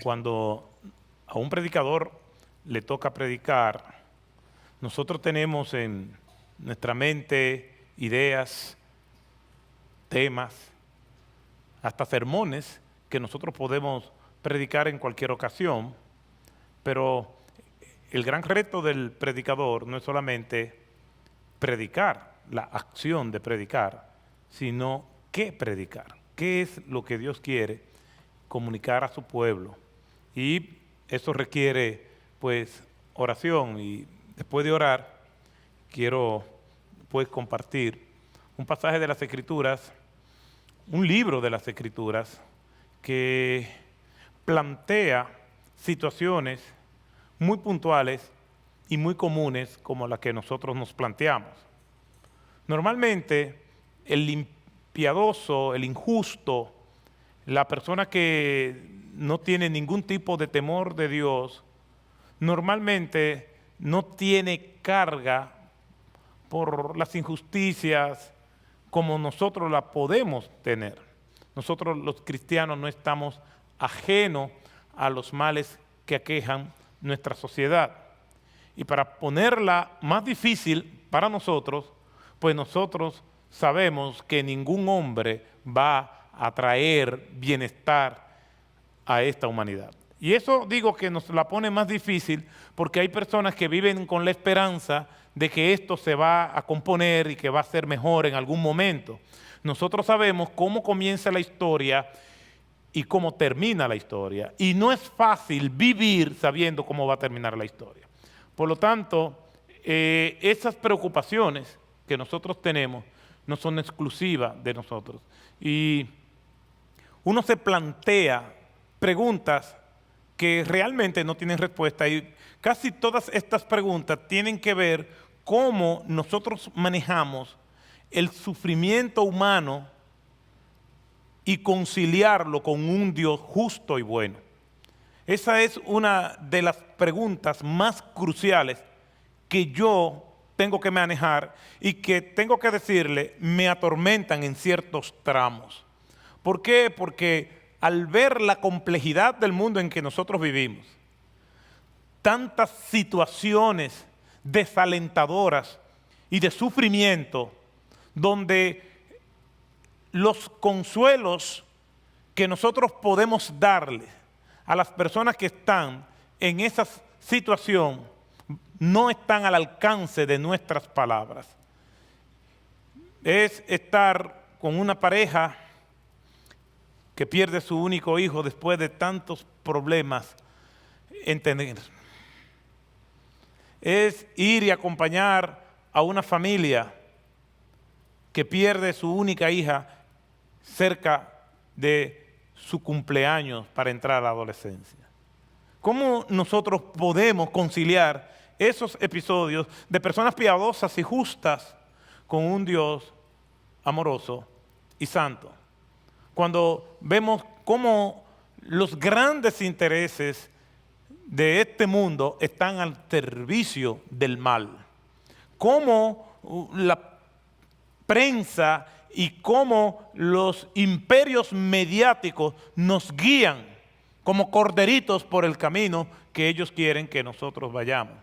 cuando a un predicador le toca predicar, nosotros tenemos en nuestra mente ideas, temas, hasta sermones que nosotros podemos predicar en cualquier ocasión, pero el gran reto del predicador no es solamente predicar, la acción de predicar, sino qué predicar, qué es lo que Dios quiere comunicar a su pueblo. Y eso requiere pues oración, y después de orar quiero pues compartir un pasaje de las Escrituras, un libro de las Escrituras que plantea situaciones muy puntuales y muy comunes como las que nosotros nos planteamos. Normalmente el impiadoso, el injusto, la persona que no tiene ningún tipo de temor de Dios, normalmente no tiene carga por las injusticias como nosotros la podemos tener. Nosotros los cristianos no estamos ajenos a los males que aquejan nuestra sociedad. Y para ponerla más difícil para nosotros, pues nosotros sabemos que ningún hombre va a traer bienestar a esta humanidad. Y eso digo que nos la pone más difícil porque hay personas que viven con la esperanza de que esto se va a componer y que va a ser mejor en algún momento. Nosotros sabemos cómo comienza la historia y cómo termina la historia. Y no es fácil vivir sabiendo cómo va a terminar la historia. Por lo tanto, esas preocupaciones que nosotros tenemos no son exclusivas de nosotros. Y uno se plantea preguntas que realmente no tienen respuesta, y casi todas estas preguntas tienen que ver cómo nosotros manejamos el sufrimiento humano y conciliarlo con un Dios justo y bueno. Esa es una de las preguntas más cruciales que yo tengo que manejar y que tengo que decirle, me atormentan en ciertos tramos. ¿Por qué? Porque al ver la complejidad del mundo en que nosotros vivimos, tantas situaciones desalentadoras y de sufrimiento, donde los consuelos que nosotros podemos darle a las personas que están en esa situación no están al alcance de nuestras palabras. Es estar con una pareja que pierde su único hijo después de tantos problemas en tener. Es ir y acompañar a una familia que pierde su única hija cerca de su cumpleaños para entrar a la adolescencia. ¿Cómo nosotros podemos conciliar esos episodios de personas piadosas y justas con un Dios amoroso y santo? Cuando vemos cómo los grandes intereses de este mundo están al servicio del mal, cómo la prensa y cómo los imperios mediáticos nos guían como corderitos por el camino que ellos quieren que nosotros vayamos.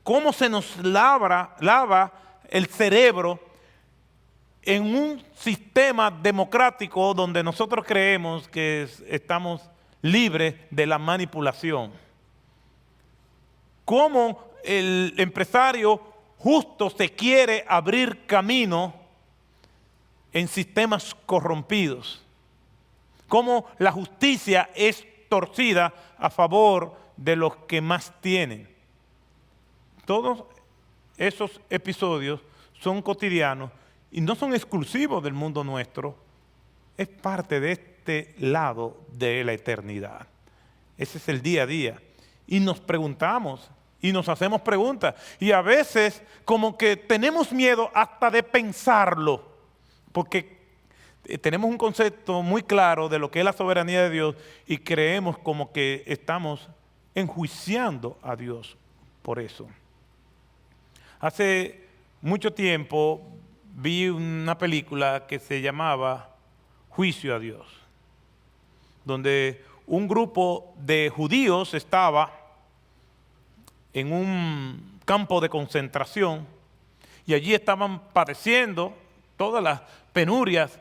Cómo se nos lava el cerebro en un sistema democrático donde nosotros creemos que estamos libres de la manipulación. Cómo el empresario justo se quiere abrir camino en sistemas corrompidos. Cómo la justicia es torcida a favor de los que más tienen. Todos esos episodios son cotidianos y no son exclusivos del mundo nuestro, es parte de este lado de la eternidad. Ese es el día a día. Y nos preguntamos y nos hacemos preguntas. Y a veces como que tenemos miedo hasta de pensarlo, porque tenemos un concepto muy claro de lo que es la soberanía de Dios y creemos como que estamos enjuiciando a Dios por eso. Hace mucho tiempo vi una película que se llamaba Juicio a Dios, donde un grupo de judíos estaba en un campo de concentración y allí estaban padeciendo todas las penurias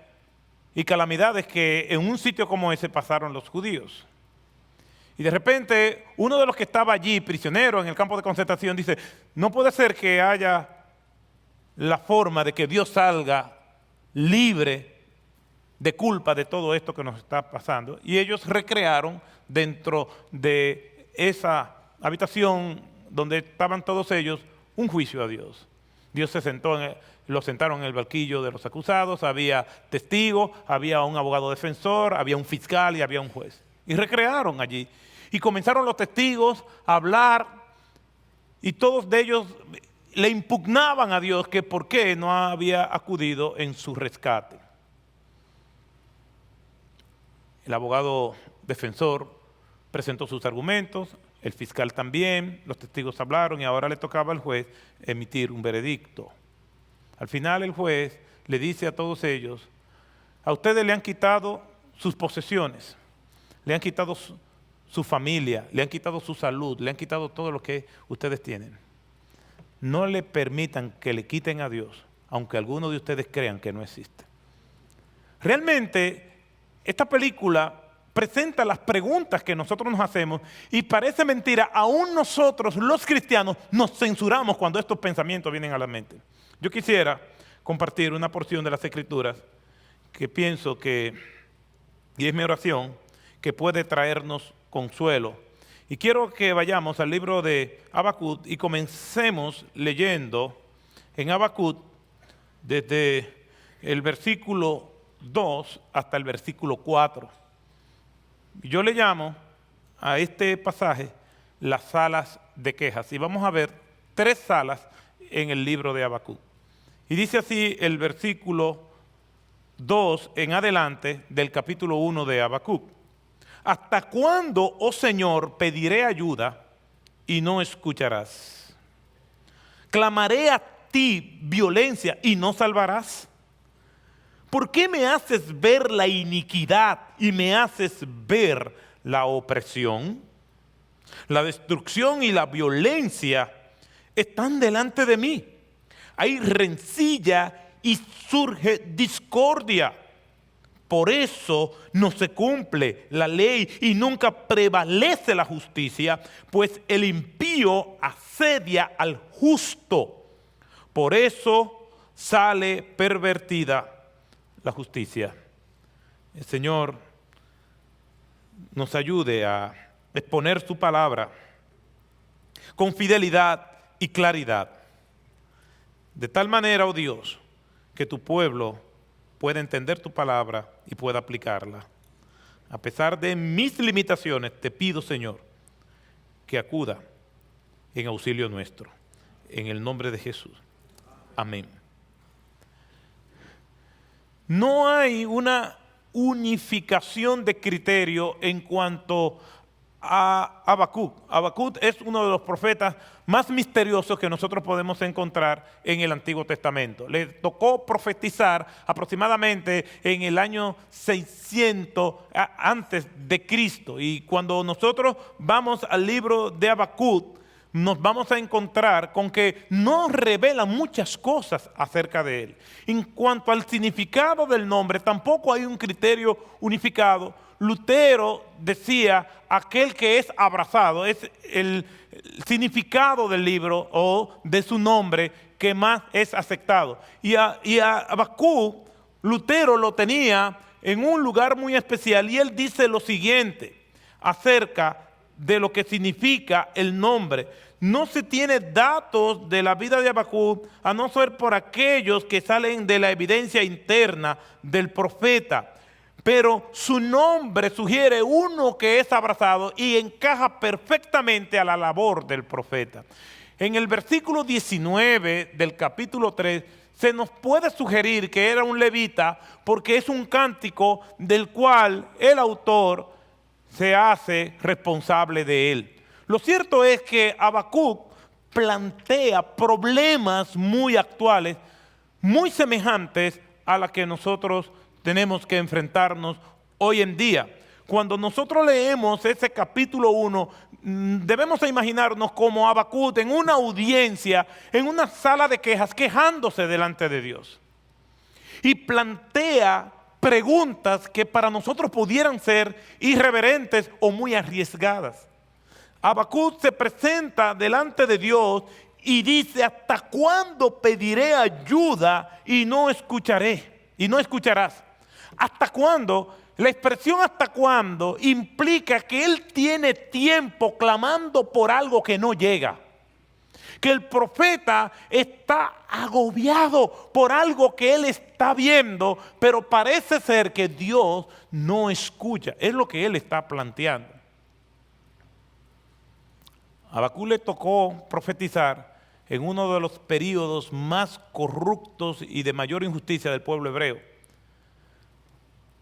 y calamidades que en un sitio como ese pasaron los judíos. Y de repente uno de los que estaba allí, prisionero en el campo de concentración, dice: no puede ser que haya la forma de que Dios salga libre de culpa de todo esto que nos está pasando. Y ellos recrearon dentro de esa habitación donde estaban todos ellos un juicio a Dios. Dios lo sentaron en el banquillo de los acusados, había testigos, había un abogado defensor, había un fiscal y había un juez. Y recrearon allí. Y comenzaron los testigos a hablar y todos de ellos le impugnaban a Dios que por qué no había acudido en su rescate. El abogado defensor presentó sus argumentos, el fiscal también, los testigos hablaron y ahora le tocaba al juez emitir un veredicto. Al final el juez le dice a todos ellos: a ustedes le han quitado sus posesiones, le han quitado su familia, le han quitado su salud, le han quitado todo lo que ustedes tienen. No le permitan que le quiten a Dios, aunque algunos de ustedes crean que no existe. Realmente, esta película presenta las preguntas que nosotros nos hacemos y parece mentira, aún nosotros los cristianos nos censuramos cuando estos pensamientos vienen a la mente. Yo quisiera compartir una porción de las Escrituras que pienso que, y es mi oración, que puede traernos consuelo. Y quiero que vayamos al libro de Habacuc y comencemos leyendo en Habacuc desde el versículo 2 hasta el versículo 4. Yo le llamo a este pasaje las salas de quejas. Y vamos a ver 3 salas en el libro de Habacuc. Y dice así el versículo 2 en adelante del capítulo 1 de Habacuc: ¿hasta cuándo, oh Señor, pediré ayuda y no escucharás? ¿Clamaré a ti violencia y no salvarás? ¿Por qué me haces ver la iniquidad y me haces ver la opresión? La destrucción y la violencia están delante de mí. Hay rencilla y surge discordia. Por eso no se cumple la ley y nunca prevalece la justicia, pues el impío asedia al justo. Por eso sale pervertida la justicia. El Señor nos ayude a exponer su palabra con fidelidad y claridad. De tal manera, oh Dios, que tu pueblo pueda entender tu palabra y pueda aplicarla. A pesar de mis limitaciones, te pido, Señor, que acuda en auxilio nuestro. En el nombre de Jesús. Amén. No hay una unificación de criterio en cuanto a Habacuc. Habacuc es uno de los profetas más misteriosos que nosotros podemos encontrar en el Antiguo Testamento. Le tocó profetizar aproximadamente en el año 600 antes de Cristo. Y cuando nosotros vamos al libro de Habacuc, nos vamos a encontrar con que no revela muchas cosas acerca de él. En cuanto al significado del nombre, tampoco hay un criterio unificado. Lutero decía: aquel que es abrazado, es el significado del libro o de su nombre que más es aceptado. Y a Habacuc, Lutero lo tenía en un lugar muy especial, y él dice lo siguiente acerca de lo que significa el nombre. No se tiene datos de la vida de Habacuc a no ser por aquellos que salen de la evidencia interna del profeta. Pero su nombre sugiere uno que es abrazado y encaja perfectamente a la labor del profeta. En el versículo 19 del capítulo 3 se nos puede sugerir que era un levita, porque es un cántico del cual el autor se hace responsable de él. Lo cierto es que Habacuc plantea problemas muy actuales, muy semejantes a las que nosotros tenemos que enfrentarnos hoy en día. Cuando nosotros leemos ese capítulo 1, debemos imaginarnos como Habacuc en una audiencia, en una sala de quejas, quejándose delante de Dios. Y plantea preguntas que para nosotros pudieran ser irreverentes o muy arriesgadas. Habacuc se presenta delante de Dios y dice: ¿hasta cuándo pediré ayuda y no escucharé? Y no escucharás. ¿Hasta cuándo? La expresión "hasta cuándo" implica que él tiene tiempo clamando por algo que no llega. Que el profeta está agobiado por algo que él está viendo, pero parece ser que Dios no escucha. Es lo que él está planteando. A Habacuc le tocó profetizar en uno de los periodos más corruptos y de mayor injusticia del pueblo hebreo.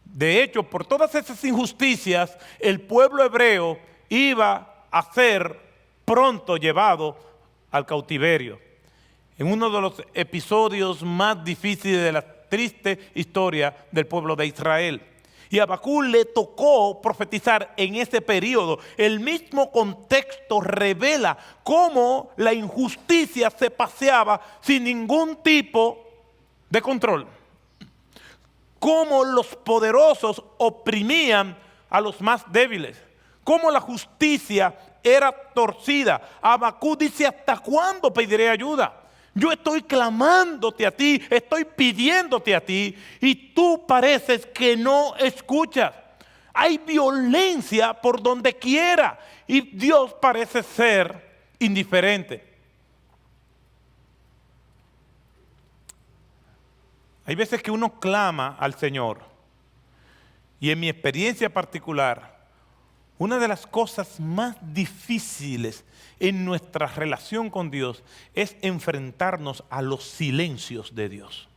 De hecho, por todas esas injusticias, el pueblo hebreo iba a ser pronto llevado al cautiverio. En uno de los episodios más difíciles de la triste historia del pueblo de Israel. Y a Habacuc le tocó profetizar en ese periodo. El mismo contexto revela cómo la injusticia se paseaba sin ningún tipo de control. Cómo los poderosos oprimían a los más débiles. Cómo la justicia era torcida. Habacuc dice: ¿hasta cuándo pediré ayuda? Yo estoy clamándote a ti, estoy pidiéndote a ti, y tú pareces que no escuchas. Hay violencia por donde quiera y Dios parece ser indiferente. Hay veces que uno clama al Señor, y en mi experiencia particular, una de las cosas más difíciles en nuestra relación con Dios es enfrentarnos a los silencios de Dios.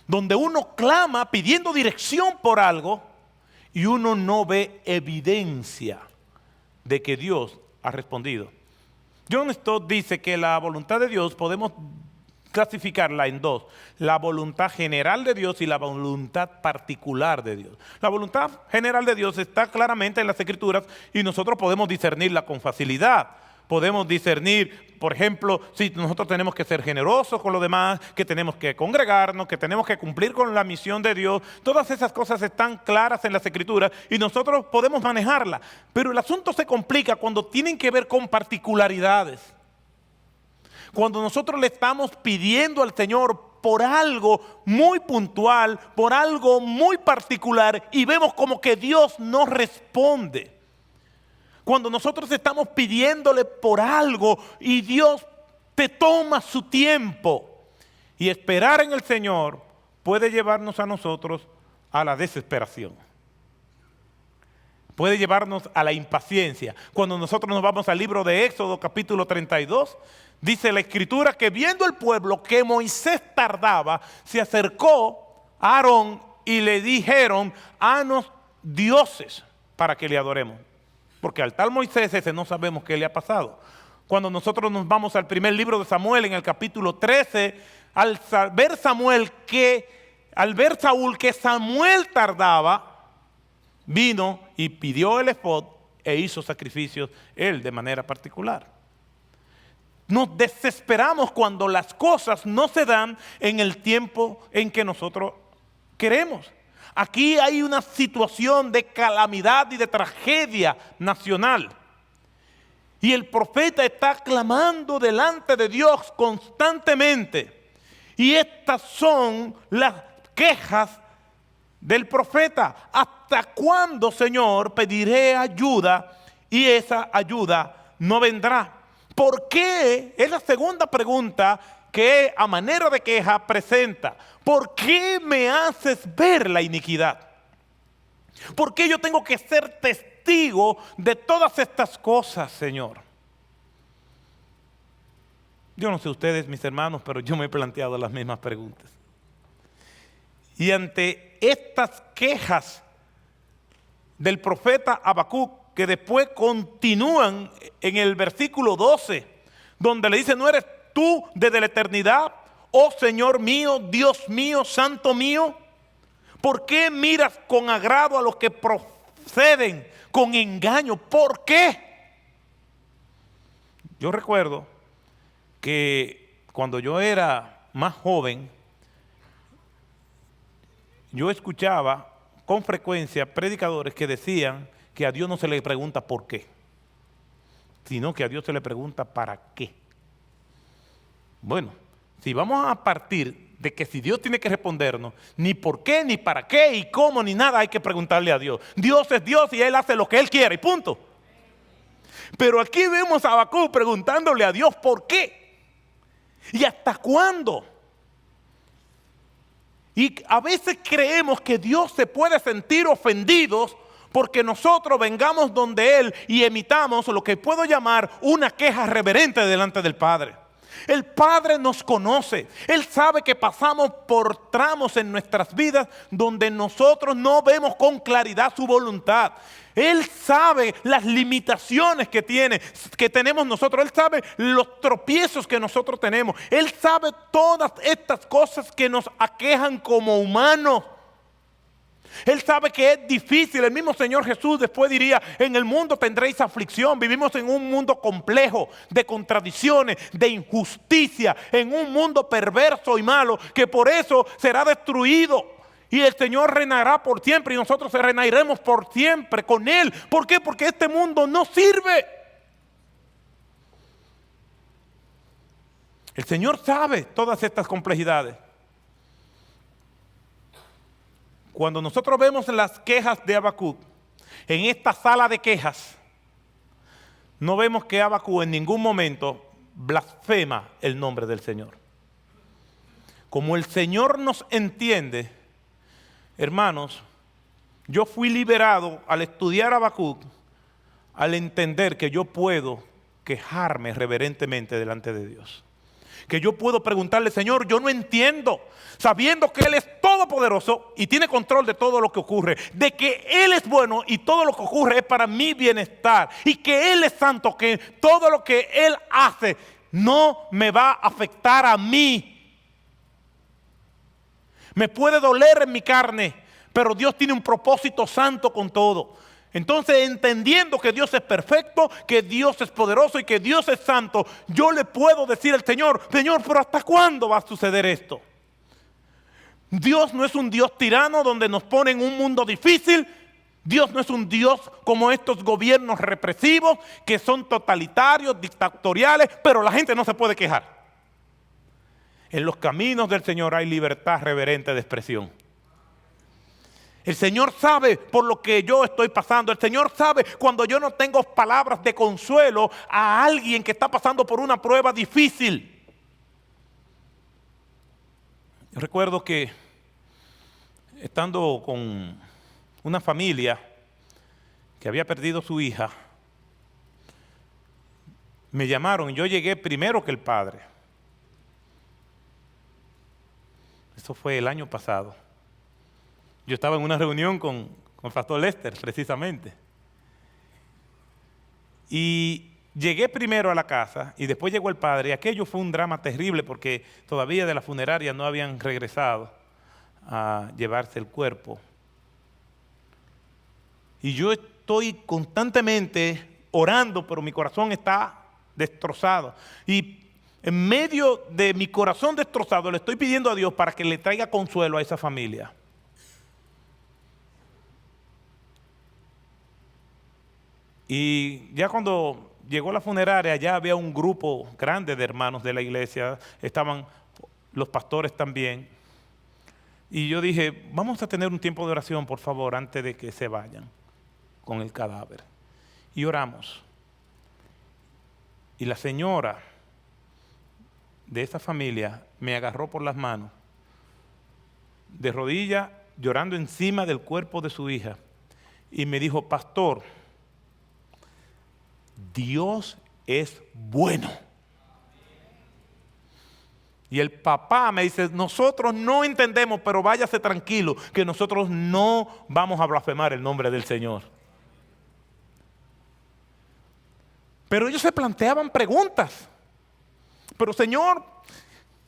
Donde uno clama pidiendo dirección por algo y uno no ve evidencia de que Dios ha respondido. John Stott dice que la voluntad de Dios podemos clasificarla en dos: la voluntad general de Dios y la voluntad particular de Dios. La voluntad general de Dios está claramente en las Escrituras y nosotros podemos discernirla con facilidad. Podemos discernir, por ejemplo, si nosotros tenemos que ser generosos con los demás, que tenemos que congregarnos, que tenemos que cumplir con la misión de Dios. Todas esas cosas están claras en las Escrituras y nosotros podemos manejarlas. Pero el asunto se complica cuando tienen que ver con particularidades. Cuando nosotros le estamos pidiendo al Señor por algo muy puntual, por algo muy particular, y vemos como que Dios no responde. Cuando nosotros estamos pidiéndole por algo y Dios te toma su tiempo. Y esperar en el Señor puede llevarnos a nosotros a la desesperación. Puede llevarnos a la impaciencia. Cuando nosotros nos vamos al libro de Éxodo capítulo 32, dice la Escritura que viendo el pueblo que Moisés tardaba, se acercó a Aarón y le dijeron: haznos dioses para que le adoremos. Porque al tal Moisés ese no sabemos qué le ha pasado. Cuando nosotros nos vamos al primer libro de Samuel, en el capítulo 13, al ver Saúl que Samuel tardaba, vino y pidió el efod e hizo sacrificios él de manera particular. Nos desesperamos cuando las cosas no se dan en el tiempo en que nosotros queremos. Aquí hay una situación de calamidad y de tragedia nacional. Y el profeta está clamando delante de Dios constantemente. Y estas son las quejas del profeta. ¿Hasta cuándo, Señor, pediré ayuda y esa ayuda no vendrá? ¿Por qué? Es la segunda pregunta que a manera de queja presenta. ¿Por qué me haces ver la iniquidad? ¿Por qué yo tengo que ser testigo de todas estas cosas, Señor? Yo no sé ustedes, mis hermanos, pero yo me he planteado las mismas preguntas. Y ante estas quejas del profeta Habacuc, que después continúan en el versículo 12, donde le dice: ¿no eres tú desde la eternidad, oh Señor mío, Dios mío, Santo mío? ¿Por qué miras con agrado a los que proceden con engaño? ¿Por qué? Yo recuerdo que cuando yo era más joven, yo escuchaba con frecuencia predicadores que decían que a Dios no se le pregunta por qué, sino que a Dios se le pregunta para qué. Bueno, si vamos a partir de que si Dios tiene que respondernos, ni por qué, ni para qué, y cómo, ni nada hay que preguntarle a Dios. Dios es Dios y Él hace lo que Él quiere y punto. Pero aquí vemos a Habacuc preguntándole a Dios por qué y hasta cuándo. Y a veces creemos que Dios se puede sentir ofendido porque nosotros vengamos donde Él y emitamos lo que puedo llamar una queja reverente delante del Padre. El Padre nos conoce. Él sabe que pasamos por tramos en nuestras vidas donde nosotros no vemos con claridad su voluntad. Él sabe las limitaciones que tenemos nosotros. Él sabe los tropiezos que nosotros tenemos. Él sabe todas estas cosas que nos aquejan como humanos. Él sabe que es difícil. El mismo Señor Jesús después diría: en el mundo tendréis aflicción. Vivimos en un mundo complejo de contradicciones, de injusticia, en un mundo perverso y malo, que por eso será destruido. Y el Señor reinará por siempre y nosotros reinaremos por siempre con Él. ¿Por qué? Porque este mundo no sirve. El Señor sabe todas estas complejidades. Cuando nosotros vemos las quejas de Habacuc, en esta sala de quejas, no vemos que Habacuc en ningún momento blasfema el nombre del Señor. Como el Señor nos entiende, hermanos, yo fui liberado al estudiar Habacuc, al entender que yo puedo quejarme reverentemente delante de Dios. Que yo puedo preguntarle: Señor, yo no entiendo, sabiendo que Él es todopoderoso y tiene control de todo lo que ocurre, de que Él es bueno y todo lo que ocurre es para mi bienestar, y que Él es santo, que todo lo que Él hace no me va a afectar a mí. Me puede doler en mi carne, pero Dios tiene un propósito santo con todo. Entonces, entendiendo que Dios es perfecto, que Dios es poderoso y que Dios es santo, yo le puedo decir al Señor: Señor, pero ¿hasta cuándo va a suceder esto? Dios no es un Dios tirano donde nos pone en un mundo difícil. Dios no es un Dios como estos gobiernos represivos que son totalitarios, dictatoriales, pero la gente no se puede quejar. En los caminos del Señor hay libertad reverente de expresión. El Señor sabe por lo que yo estoy pasando. El Señor sabe cuando yo no tengo palabras de consuelo a alguien que está pasando por una prueba difícil. Yo recuerdo que estando con una familia que había perdido su hija, me llamaron y yo llegué primero que el padre. Eso fue el año pasado. Yo estaba en una reunión con el pastor Lester, precisamente. Y llegué primero a la casa y después llegó el padre. Y aquello fue un drama terrible porque todavía de la funeraria no habían regresado a llevarse el cuerpo. Y yo estoy constantemente orando, pero mi corazón está destrozado. Y en medio de mi corazón destrozado le estoy pidiendo a Dios para que le traiga consuelo a esa familia. Y ya cuando llegó la funeraria, ya había un grupo grande de hermanos de la iglesia, estaban los pastores también. Y yo dije: vamos a tener un tiempo de oración, por favor, antes de que se vayan con el cadáver. Y oramos. Y la señora de esa familia me agarró por las manos, de rodillas, llorando encima del cuerpo de su hija, y me dijo: pastor, Dios es bueno. Y el papá me dice: nosotros no entendemos, pero váyase tranquilo, que nosotros no vamos a blasfemar el nombre del Señor. Pero ellos se planteaban preguntas. Pero Señor,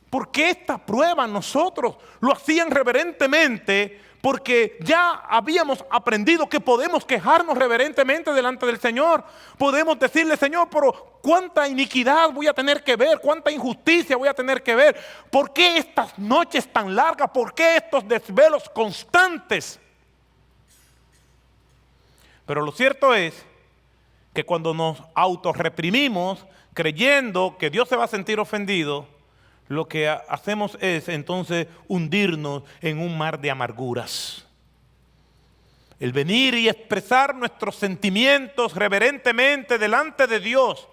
¿por qué esta prueba? Nosotros lo hacían reverentemente porque ya habíamos aprendido que podemos quejarnos reverentemente delante del Señor. Podemos decirle, Señor, pero cuánta iniquidad voy a tener que ver, cuánta injusticia voy a tener que ver. ¿Por qué estas noches tan largas? ¿Por qué estos desvelos constantes? Pero lo cierto es que cuando nos autorreprimimos creyendo que Dios se va a sentir ofendido, lo que hacemos es entonces hundirnos en un mar de amarguras. El venir y expresar nuestros sentimientos reverentemente delante de Dios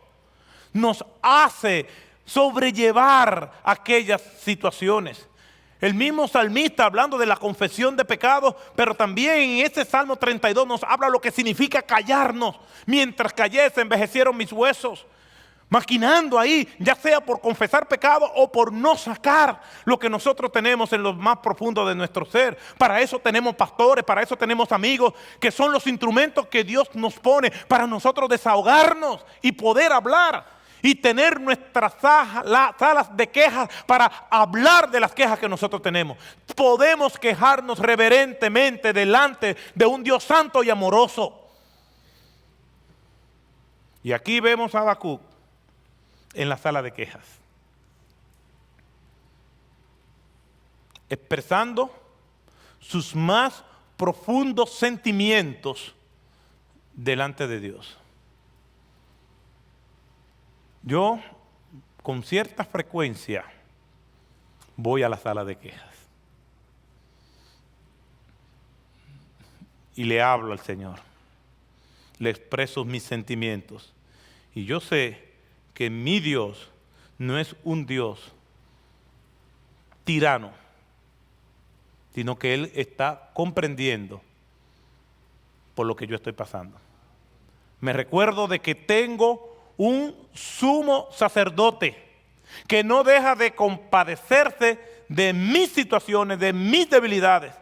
nos hace sobrellevar aquellas situaciones. El mismo salmista, hablando de la confesión de pecados, pero también en ese Salmo 32 nos habla lo que significa callarnos. Mientras callé se envejecieron mis huesos. Maquinando ahí, ya sea por confesar pecado o por no sacar lo que nosotros tenemos en lo más profundo de nuestro ser. Para eso tenemos pastores, para eso tenemos amigos, que son los instrumentos que Dios nos pone para nosotros desahogarnos y poder hablar. Y tener nuestras salas de quejas para hablar de las quejas que nosotros tenemos. Podemos quejarnos reverentemente delante de un Dios santo y amoroso. Y aquí vemos a Habacuc en la sala de quejas, expresando sus más profundos sentimientos delante de Dios. Yo, con cierta frecuencia, voy a la sala de quejas y le hablo al Señor, le expreso mis sentimientos. Y yo sé que mi Dios no es un Dios tirano, sino que Él está comprendiendo por lo que yo estoy pasando. Me recuerdo de que tengo un sumo sacerdote que no deja de compadecerse de mis situaciones, de mis debilidades,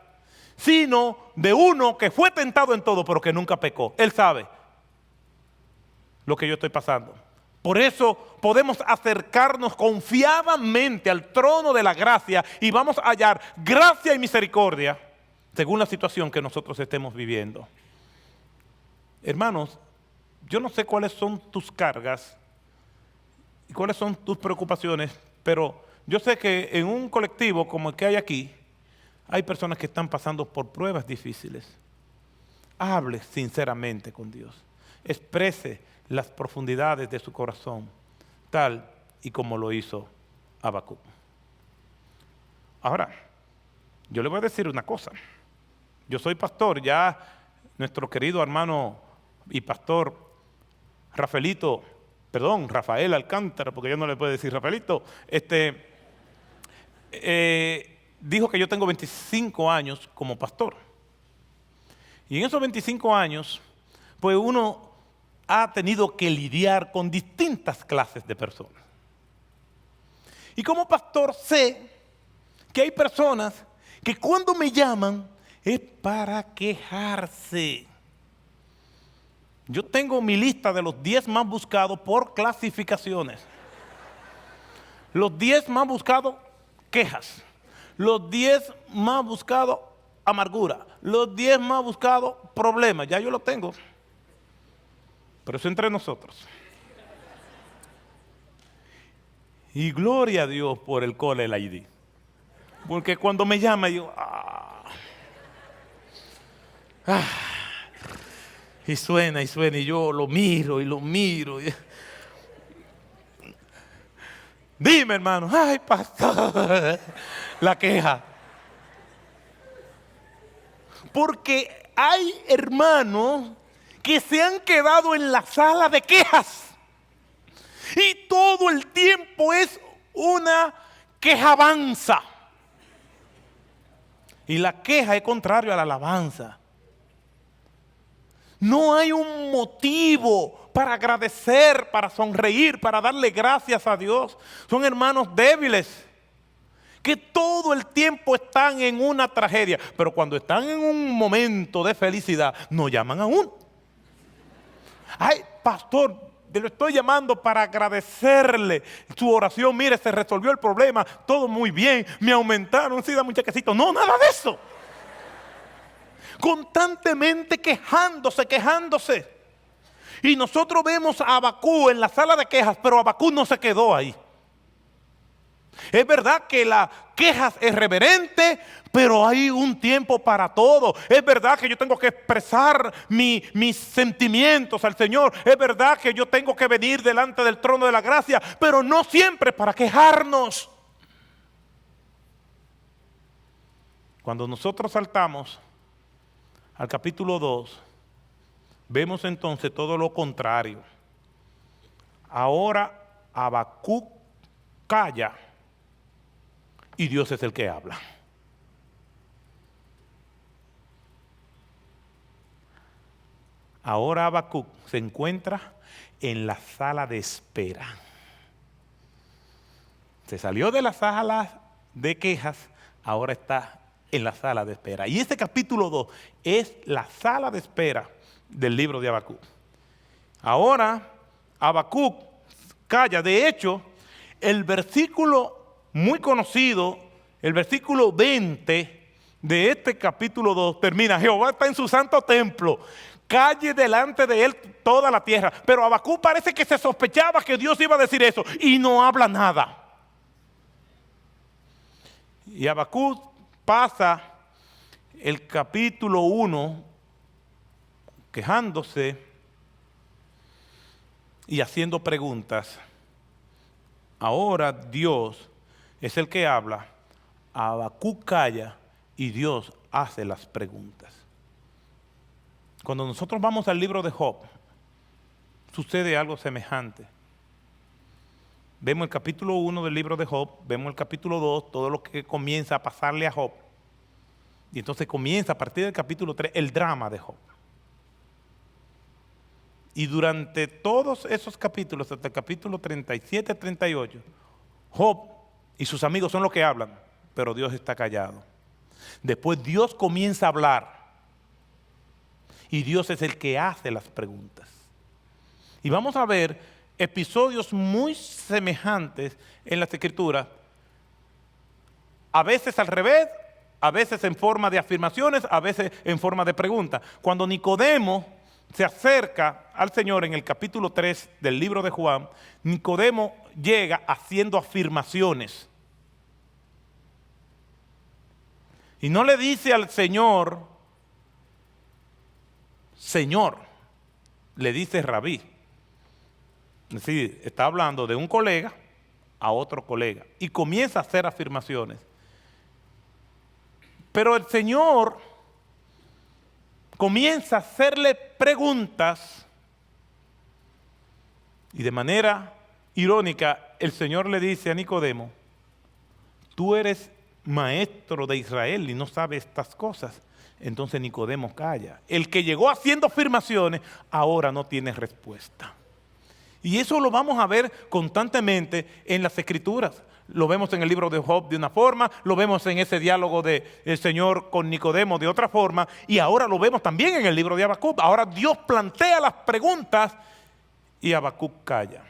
sino de uno que fue tentado en todo, pero que nunca pecó. Él sabe lo que yo estoy pasando. Por eso podemos acercarnos confiadamente al trono de la gracia y vamos a hallar gracia y misericordia según la situación que nosotros estemos viviendo. Hermanos, yo no sé cuáles son tus cargas y cuáles son tus preocupaciones, pero yo sé que en un colectivo como el que hay aquí, hay personas que están pasando por pruebas difíciles. Hable sinceramente con Dios. Exprese las profundidades de su corazón, tal y como lo hizo Habacuc. Ahora, yo le voy a decir una cosa. Yo soy pastor, ya nuestro querido hermano y pastor Rafael Alcántara, porque yo no le puedo decir Rafaelito, dijo que yo tengo 25 años como pastor. Y en esos 25 años, pues uno ha tenido que lidiar con distintas clases de personas. Y como pastor sé que hay personas que cuando me llaman es para quejarse. Yo tengo mi lista de los 10 más buscados por clasificaciones. Los 10 más buscados, quejas. Los 10 más buscados, amargura. Los 10 más buscados, problemas. Ya yo lo tengo. Pero eso entre nosotros. Y gloria a Dios por el cole, el ID. Porque cuando me llama yo, y suena, y yo lo miro. Dime, hermano, ay, pastor, la queja. Porque hay hermanos que se han quedado en la sala de quejas y todo el tiempo es una quejabanza. Y la queja es contrario a la alabanza. No hay un motivo para agradecer, para sonreír, para darle gracias a Dios. Son hermanos débiles que todo el tiempo están en una tragedia, pero cuando están en un momento de felicidad, no llaman a uno. Ay, pastor, te lo estoy llamando para agradecerle su oración. Mire, se resolvió el problema, todo muy bien, me aumentaron, sí, da un chequecito. No, nada de eso. constantemente quejándose. Y nosotros vemos a Habacuc en la sala de quejas, pero Habacuc no se quedó ahí. Es verdad que la queja es reverente, pero hay un tiempo para todo. Es verdad que yo tengo que expresar mis sentimientos al Señor. Es verdad que yo tengo que venir delante del trono de la gracia, pero no siempre para quejarnos. Cuando nosotros saltamos al capítulo 2, vemos entonces todo lo contrario. Ahora Habacuc calla y Dios es el que habla. Ahora Habacuc se encuentra en la sala de espera. Se salió de la sala de quejas, ahora está en la sala de espera. Y este capítulo 2 es la sala de espera del libro de Habacuc. Ahora Habacuc calla. De hecho, el versículo muy conocido, el versículo 20 de este capítulo 2 termina: Jehová está en su santo templo, calle delante de él toda la tierra. Pero Habacuc parece que se sospechaba que Dios iba a decir eso y no habla nada. Y Habacuc pasa el capítulo 1 quejándose y haciendo preguntas. Ahora Dios es el que habla, Habacuc calla y Dios hace las preguntas. Cuando nosotros vamos al libro de Job, sucede algo semejante. Vemos el capítulo 1 del libro de Job, vemos el capítulo 2, todo lo que comienza a pasarle a Job. Y entonces comienza a partir del capítulo 3 el drama de Job. Y durante todos esos capítulos, hasta el capítulo 37, 38, Job y sus amigos son los que hablan, pero Dios está callado. Después Dios comienza a hablar y Dios es el que hace las preguntas. Y vamos a ver episodios muy semejantes en las Escrituras, a veces al revés, a veces en forma de afirmaciones, a veces en forma de preguntas. Cuando Nicodemo se acerca al Señor en el capítulo 3 del libro de Juan, Nicodemo llega haciendo afirmaciones. Y no le dice al Señor, Señor, le dice Rabí. Es decir, está hablando de un colega a otro colega y comienza a hacer afirmaciones. Pero el Señor comienza a hacerle preguntas y de manera irónica el Señor le dice a Nicodemo: tú eres maestro de Israel y no sabes estas cosas. Entonces Nicodemo calla. El que llegó haciendo afirmaciones ahora no tiene respuesta. Y eso lo vamos a ver constantemente en las Escrituras. Lo vemos en el libro de Job de una forma, lo vemos en ese diálogo del Señor con Nicodemo de otra forma, y ahora lo vemos también en el libro de Habacuc. Ahora Dios plantea las preguntas y Habacuc calla.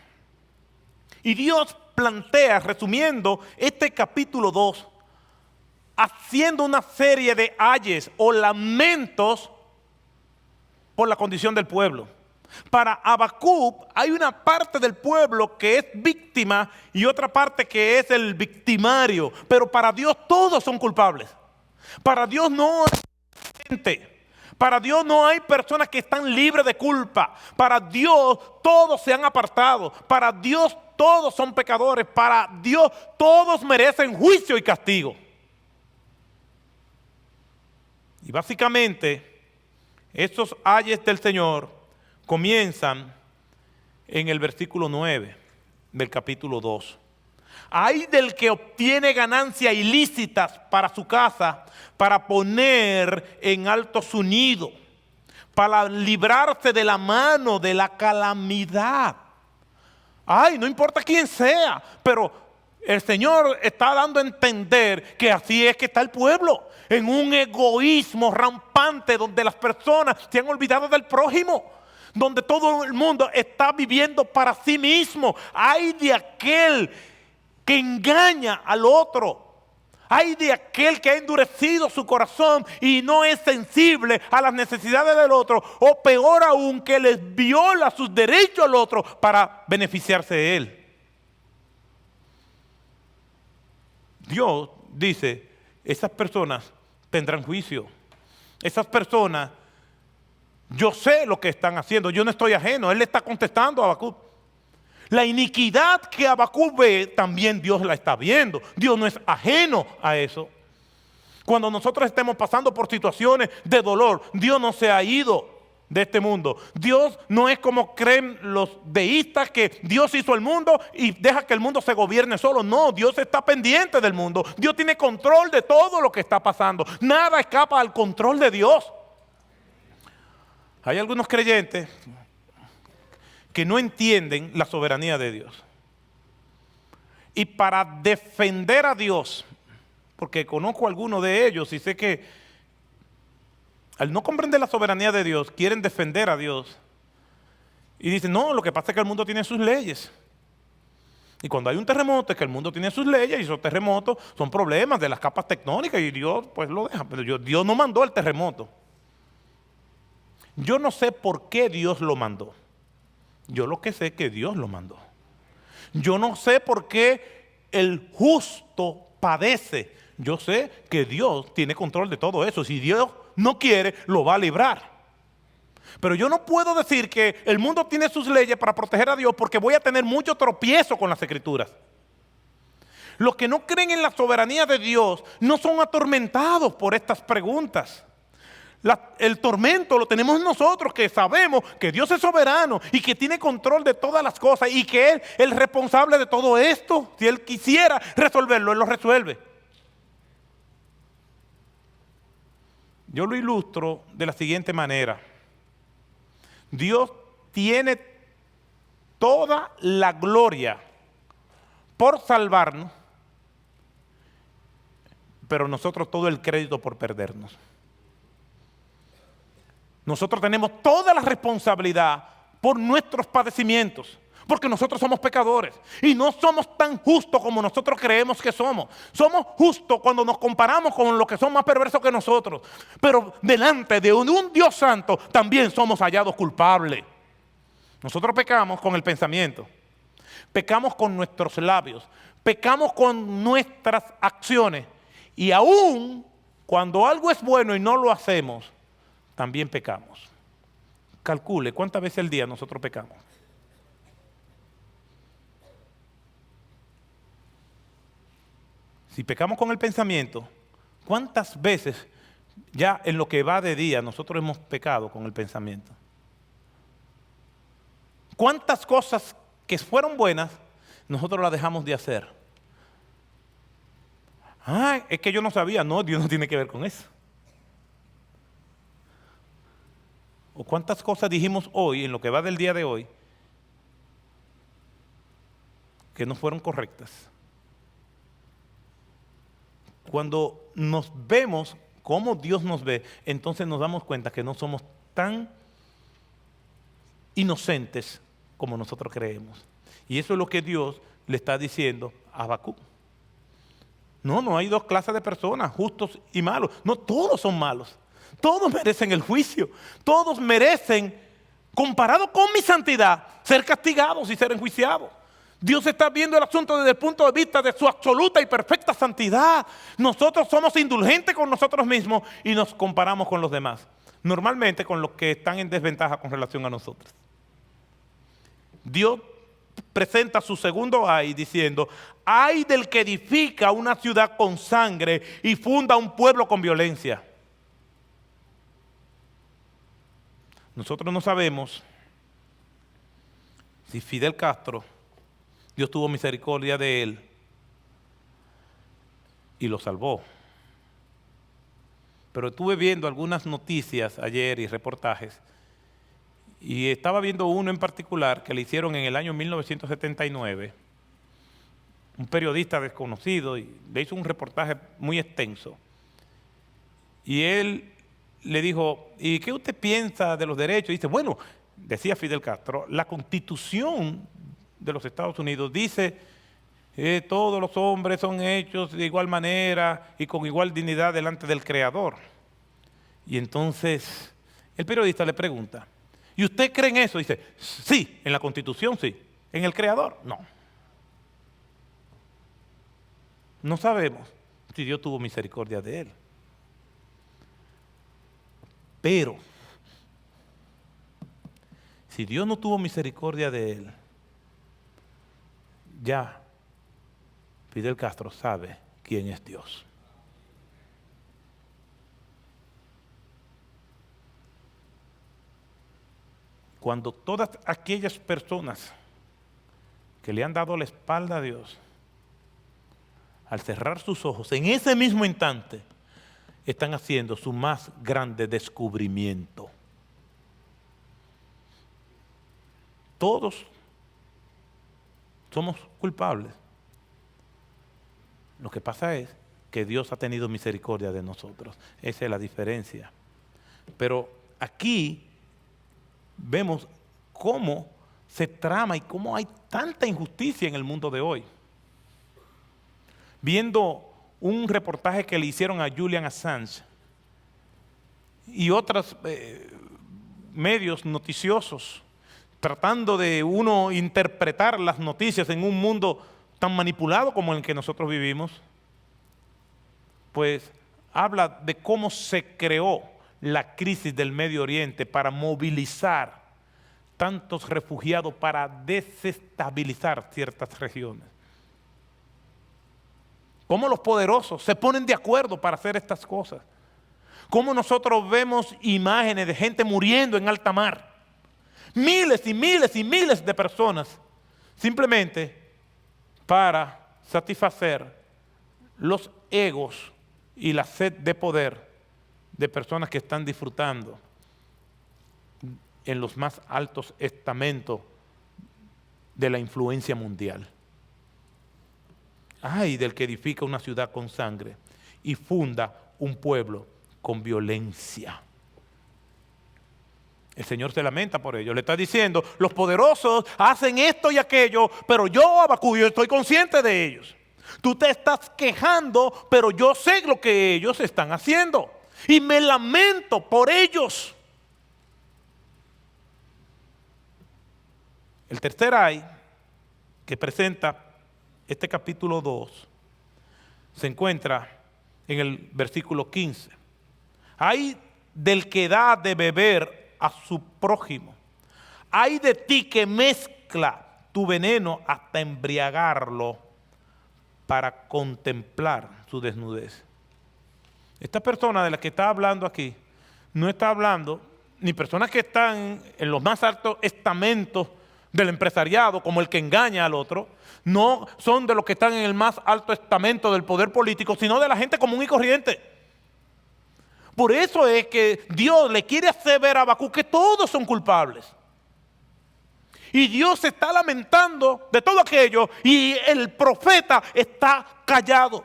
Y Dios plantea, resumiendo este capítulo 2, haciendo una serie de ayes o lamentos por la condición del pueblo. Para Habacuc hay una parte del pueblo que es víctima y otra parte que es el victimario, pero para Dios todos son culpables. Para Dios no hay gente, para Dios no hay personas que están libres de culpa. Para Dios todos se han apartado, para Dios todos son pecadores, para Dios todos merecen juicio y castigo. Y básicamente estos ayes del Señor comienzan en el versículo 9 del capítulo 2. Ay del que obtiene ganancias ilícitas para su casa, para poner en alto su nido, para librarse de la mano de la calamidad. Ay, no importa quién sea, pero el Señor está dando a entender que así es que está el pueblo, en un egoísmo rampante donde las personas se han olvidado del prójimo, donde todo el mundo está viviendo para sí mismo. Ay de aquel que engaña al otro. Ay de aquel que ha endurecido su corazón y no es sensible a las necesidades del otro, o peor aún, que les viola sus derechos al otro para beneficiarse de él. Dios dice, esas personas tendrán juicio. Esas personas, yo sé lo que están haciendo, yo no estoy ajeno. Él le está contestando a Habacuc. La iniquidad que Habacuc ve, también Dios la está viendo. Dios no es ajeno a eso. Cuando nosotros estemos pasando por situaciones de dolor, Dios no se ha ido de este mundo. Dios no es como creen los deístas, que Dios hizo el mundo y deja que el mundo se gobierne solo. No, Dios está pendiente del mundo. Dios tiene control de todo lo que está pasando. Nada escapa al control de Dios. Hay algunos creyentes que no entienden la soberanía de Dios. Y para defender a Dios, porque conozco a algunos de ellos y sé que al no comprender la soberanía de Dios, quieren defender a Dios. Y dicen, no, lo que pasa es que el mundo tiene sus leyes. Y cuando hay un terremoto es que el mundo tiene sus leyes, y esos terremotos son problemas de las capas tectónicas y Dios pues lo deja. Pero Dios no mandó el terremoto. Yo no sé por qué Dios lo mandó. Yo lo que sé es que Dios lo mandó. Yo no sé por qué el justo padece. Yo sé que Dios tiene control de todo eso. Si Dios no quiere, lo va a librar. Pero yo no puedo decir que el mundo tiene sus leyes para proteger a Dios, porque voy a tener mucho tropiezo con las Escrituras. Los que no creen en la soberanía de Dios no son atormentados por estas preguntas. El tormento lo tenemos nosotros, que sabemos que Dios es soberano y que tiene control de todas las cosas y que Él es el responsable de todo esto. Si Él quisiera resolverlo, Él lo resuelve. Yo lo ilustro de la siguiente manera. Dios tiene toda la gloria por salvarnos, pero nosotros todo el crédito por perdernos. Nosotros tenemos toda la responsabilidad por nuestros padecimientos, porque nosotros somos pecadores y no somos tan justos como nosotros creemos que somos. Somos justos cuando nos comparamos con los que son más perversos que nosotros, pero delante de un Dios santo también somos hallados culpables. Nosotros pecamos con el pensamiento, pecamos con nuestros labios, pecamos con nuestras acciones, y aún cuando algo es bueno y no lo hacemos, también pecamos. Calcule cuántas veces al día nosotros pecamos. Si pecamos con el pensamiento, ¿cuántas veces ya en lo que va de día nosotros hemos pecado con el pensamiento? ¿Cuántas cosas que fueron buenas nosotros las dejamos de hacer? Es que yo no sabía. No, Dios no tiene que ver con eso. ¿O cuántas cosas dijimos hoy, en lo que va del día de hoy, que no fueron correctas? Cuando nos vemos como Dios nos ve, entonces nos damos cuenta que no somos tan inocentes como nosotros creemos. Y eso es lo que Dios le está diciendo a Habacuc. No hay dos clases de personas, justos y malos. No, todos son malos. Todos merecen el juicio. Todos merecen, comparado con mi santidad, ser castigados y ser enjuiciados. Dios está viendo el asunto desde el punto de vista de su absoluta y perfecta santidad. Nosotros somos indulgentes con nosotros mismos y nos comparamos con los demás. Normalmente con los que están en desventaja con relación a nosotros. Dios presenta su segundo ay diciendo: ay del que edifica una ciudad con sangre y funda un pueblo con violencia. Nosotros no sabemos si Fidel Castro, Dios tuvo misericordia de él y lo salvó. Pero estuve viendo algunas noticias ayer y reportajes, y estaba viendo uno en particular que le hicieron en el año 1979, un periodista desconocido, y le hizo un reportaje muy extenso. Y él le dijo: ¿y qué usted piensa de los derechos? Y dice: bueno, decía Fidel Castro, la Constitución de los Estados Unidos dice todos los hombres son hechos de igual manera y con igual dignidad delante del Creador. Y entonces el periodista le pregunta, ¿y usted cree en eso? Dice, sí, en la Constitución sí, ¿en el Creador? No. No sabemos si Dios tuvo misericordia de él. Pero, si Dios no tuvo misericordia de él, ya Fidel Castro sabe quién es Dios. Cuando todas aquellas personas que le han dado la espalda a Dios, al cerrar sus ojos, en ese mismo instante, están haciendo su más grande descubrimiento. Todos somos culpables. Lo que pasa es que Dios ha tenido misericordia de nosotros. Esa es la diferencia. Pero aquí vemos cómo se trama y cómo hay tanta injusticia en el mundo de hoy. Viendo un reportaje que le hicieron a Julian Assange y otros medios noticiosos, tratando de uno interpretar las noticias en un mundo tan manipulado como el que nosotros vivimos, pues habla de cómo se creó la crisis del Medio Oriente para movilizar tantos refugiados para desestabilizar ciertas regiones. Cómo los poderosos se ponen de acuerdo para hacer estas cosas. Cómo nosotros vemos imágenes de gente muriendo en alta mar. Miles y miles y miles de personas simplemente para satisfacer los egos y la sed de poder de personas que están disfrutando en los más altos estamentos de la influencia mundial. Ay del que edifica una ciudad con sangre y funda un pueblo con violencia. El Señor se lamenta por ello. Le está diciendo, los poderosos hacen esto y aquello, pero yo, Habacuc, yo estoy consciente de ellos. Tú te estás quejando, pero yo sé lo que ellos están haciendo. Y me lamento por ellos. El tercer ay que presenta este capítulo 2 se encuentra en el versículo 15. Ay del que da de beber a su prójimo. Ay de ti que mezcla tu veneno hasta embriagarlo para contemplar su desnudez. Esta persona de la que está hablando aquí no está hablando ni personas que están en los más altos estamentos del empresariado, como el que engaña al otro, no son de los que están en el más alto estamento del poder político, sino de la gente común y corriente. Por eso es que Dios le quiere hacer ver a Habacuc que todos son culpables. Y Dios se está lamentando de todo aquello y el profeta está callado.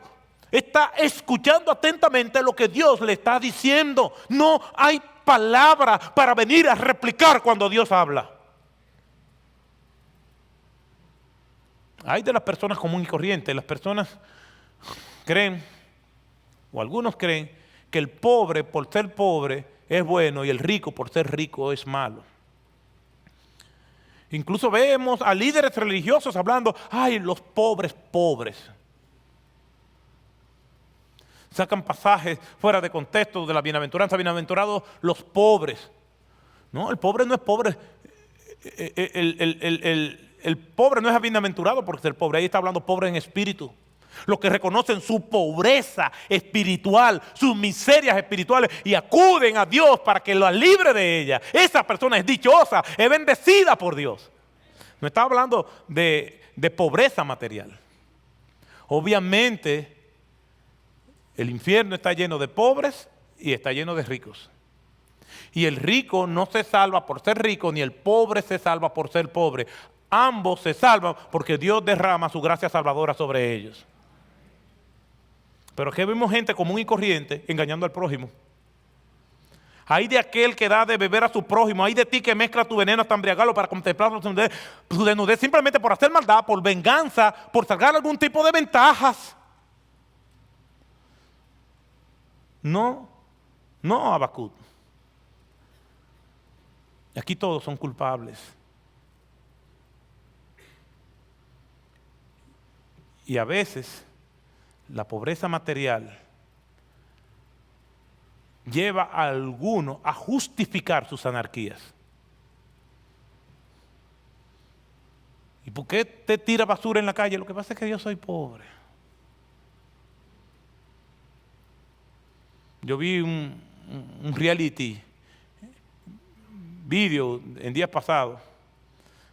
Está escuchando atentamente lo que Dios le está diciendo. No hay palabra para venir a replicar cuando Dios habla. Hay de las personas comunes y corrientes. Las personas creen, o algunos creen, que el pobre por ser pobre es bueno y el rico por ser rico es malo. Incluso vemos a líderes religiosos hablando, ay, los pobres, pobres. Sacan pasajes fuera de contexto de la bienaventuranza, bienaventurados los pobres. No, el pobre no es pobre. El pobre no es bienaventurado porque es el pobre. Ahí está hablando pobre en espíritu. Los que reconocen su pobreza espiritual, sus miserias espirituales y acuden a Dios para que la libre de ella. Esa persona es dichosa, es bendecida por Dios. No está hablando de pobreza material. Obviamente, el infierno está lleno de pobres y está lleno de ricos. Y el rico no se salva por ser rico, ni el pobre se salva por ser pobre. Ambos se salvan porque Dios derrama su gracia salvadora sobre ellos. Pero aquí vemos gente común y corriente engañando al prójimo. Ay de aquel que da de beber a su prójimo, ay de ti que mezcla tu veneno hasta embriagarlo para contemplar su desnudez simplemente por hacer maldad, por venganza, por sacar algún tipo de ventajas. No, no, Habacuc. Aquí todos son culpables. Y a veces la pobreza material lleva a algunos a justificar sus anarquías. ¿Y por qué te tira basura en la calle? Lo que pasa es que yo soy pobre. Yo vi un reality video en días pasados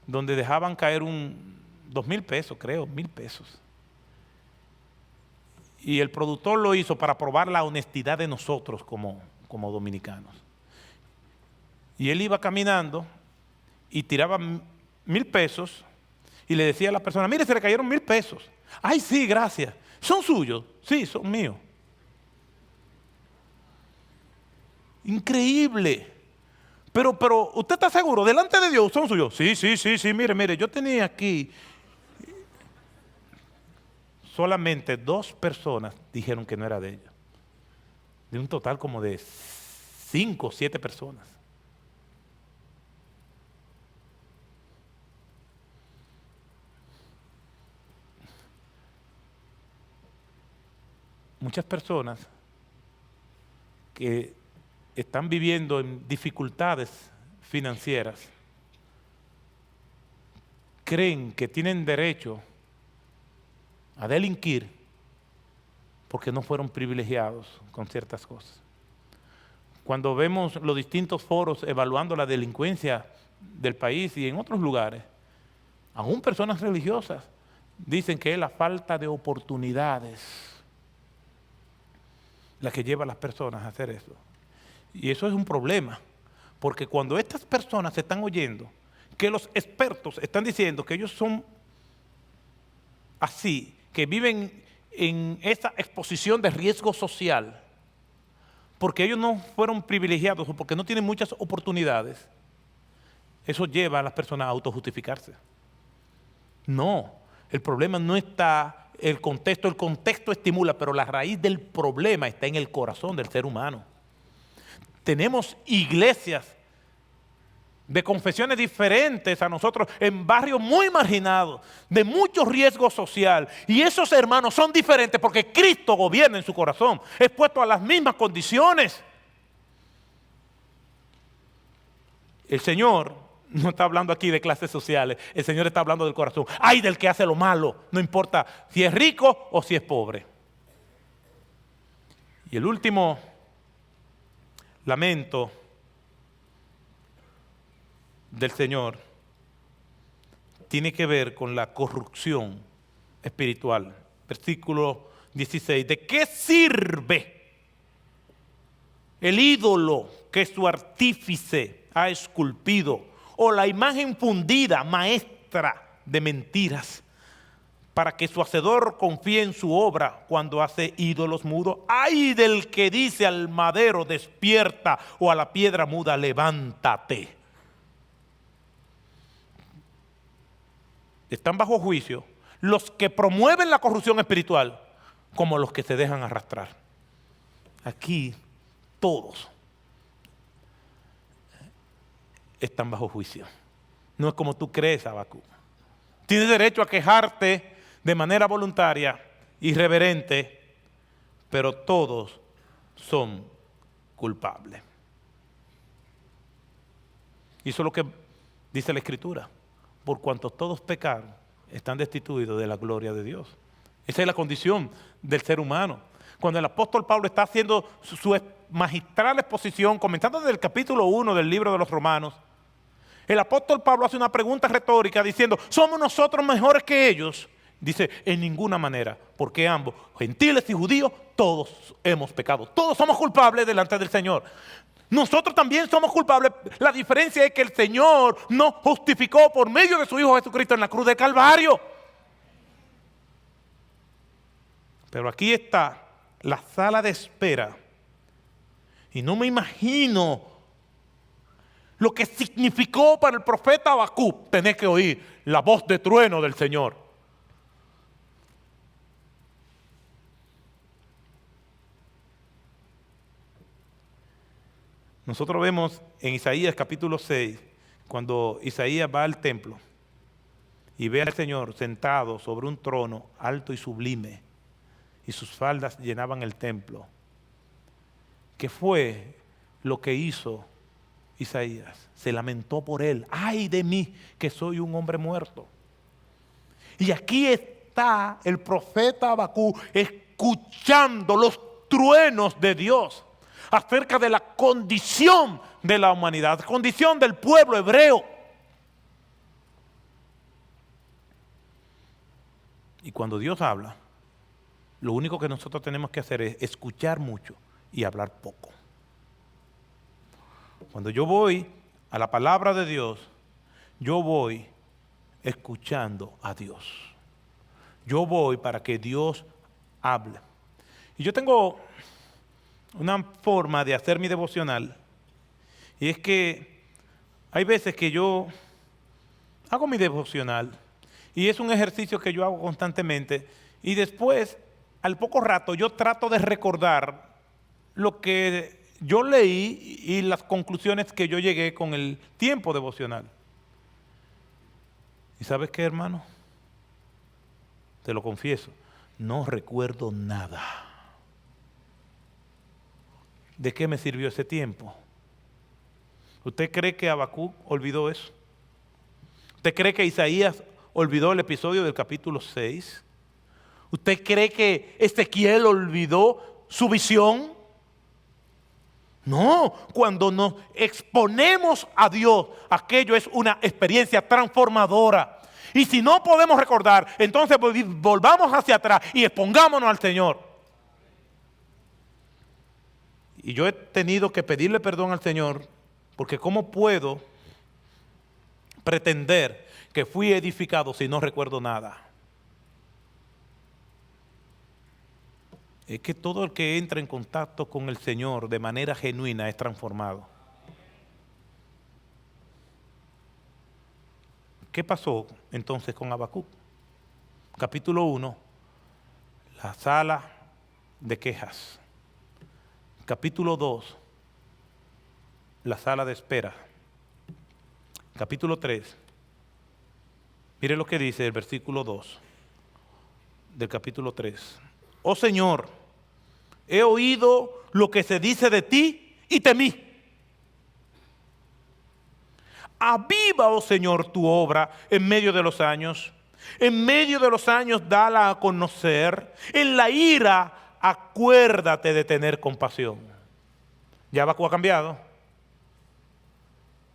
donde dejaban caer 2,000 pesos, creo, 1,000 pesos. Y el productor lo hizo para probar la honestidad de nosotros como dominicanos. Y él iba caminando y tiraba 1,000 pesos y le decía a la persona, mire, se le cayeron 1,000 pesos. Ay, sí, gracias. ¿Son suyos? Sí, son míos. Increíble. Pero, ¿usted está seguro? ¿Delante de Dios son suyos? Sí, mire, yo tenía aquí. Solamente 2 personas dijeron que no era de ellos. De un total como de 5 o 7 personas. Muchas personas que están viviendo en dificultades financieras creen que tienen derecho a delinquir porque no fueron privilegiados con ciertas cosas. Cuando vemos los distintos foros evaluando la delincuencia del país y en otros lugares, aún personas religiosas dicen que es la falta de oportunidades la que lleva a las personas a hacer eso. Y eso es un problema, porque cuando estas personas se están oyendo que los expertos están diciendo que ellos son así, que viven en esa exposición de riesgo social, porque ellos no fueron privilegiados o porque no tienen muchas oportunidades, eso lleva a las personas a autojustificarse. No, el problema no está el contexto estimula, pero la raíz del problema está en el corazón del ser humano. Tenemos iglesias de confesiones diferentes a nosotros, en barrios muy marginados, de mucho riesgo social. Y esos hermanos son diferentes porque Cristo gobierna en su corazón, expuesto a las mismas condiciones. El Señor no está hablando aquí de clases sociales, el Señor está hablando del corazón. ¡Ay del que hace lo malo! No importa si es rico o si es pobre. Y el último lamento del Señor tiene que ver con la corrupción espiritual. Versículo 16. ¿De qué sirve el ídolo que su artífice ha esculpido o la imagen fundida, maestra de mentiras, para que su hacedor confíe en su obra cuando hace ídolos mudos? ¡Ay del que dice al madero, despierta, o a la piedra muda, levántate! Están bajo juicio los que promueven la corrupción espiritual como los que se dejan arrastrar. Aquí todos están bajo juicio. No es como tú crees, Habacuc. Tienes derecho a quejarte de manera voluntaria, irreverente, pero todos son culpables. Y eso es lo que dice la Escritura. Por cuanto todos pecaron, están destituidos de la gloria de Dios. Esa es la condición del ser humano. Cuando el apóstol Pablo está haciendo su magistral exposición, comenzando desde el capítulo 1 del libro de los Romanos, el apóstol Pablo hace una pregunta retórica diciendo, ¿somos nosotros mejores que ellos? Dice, en ninguna manera, porque ambos, gentiles y judíos, todos hemos pecado. Todos somos culpables delante del Señor. Nosotros también somos culpables. La diferencia es que el Señor nos justificó por medio de su Hijo Jesucristo en la cruz de Calvario. Pero aquí está la sala de espera Y no me imagino lo que significó para el profeta Habacuc tener que oír la voz de trueno del Señor. Nosotros vemos en Isaías capítulo 6, cuando Isaías va al templo y ve al Señor sentado sobre un trono alto y sublime, y sus faldas llenaban el templo. ¿Qué fue lo que hizo Isaías? Se lamentó por él. ¡Ay de mí, que soy un hombre muerto! Y aquí está el profeta Habacuc escuchando los truenos de Dios acerca de la condición de la humanidad, condición del pueblo hebreo. Y cuando Dios habla, lo único que nosotros tenemos que hacer es escuchar mucho y hablar poco. Cuando yo voy a la palabra de Dios, yo voy escuchando a Dios. Yo voy para que Dios hable. Y yo tengo una forma de hacer mi devocional, y es que hay veces que yo hago mi devocional y es un ejercicio que yo hago constantemente, y después, al poco rato, yo trato de recordar lo que yo leí y las conclusiones que yo llegué con el tiempo devocional. ¿Y sabes qué, hermano? Te lo confieso, no recuerdo nada. ¿De qué me sirvió ese tiempo? ¿Usted cree que Habacuc olvidó eso? ¿Usted cree que Isaías olvidó el episodio del capítulo 6? ¿Usted cree que Ezequiel olvidó su visión? No, cuando nos exponemos a Dios, aquello es una experiencia transformadora. Y si no podemos recordar, entonces volvamos hacia atrás y expongámonos al Señor. Y yo he tenido que pedirle perdón al Señor, porque ¿cómo puedo pretender que fui edificado si no recuerdo nada? Es que todo el que entra en contacto con el Señor de manera genuina es transformado. ¿Qué pasó entonces con Habacuc? Capítulo 1, la sala de quejas. Capítulo 2, la sala de espera. Capítulo 3, mire lo que dice el versículo 2 del capítulo 3. Oh Señor, he oído lo que se dice de ti y temí. Aviva, oh Señor, tu obra en medio de los años. En medio de los años dala a conocer. En la ira acuérdate de tener compasión. Ya Habacuc ha cambiado.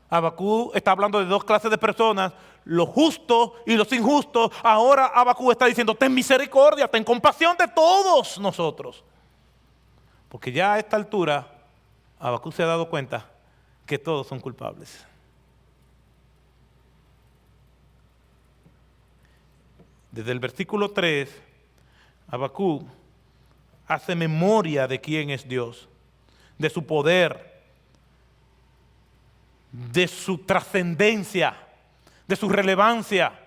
Habacuc está hablando de dos clases de personas, los justos y los injustos. Ahora Habacuc está diciendo, ten misericordia, ten compasión de todos nosotros. Porque ya a esta altura Habacuc se ha dado cuenta que todos son culpables. Desde el versículo 3, Habacuc hace memoria de quién es Dios, de su poder, de su trascendencia, de su relevancia,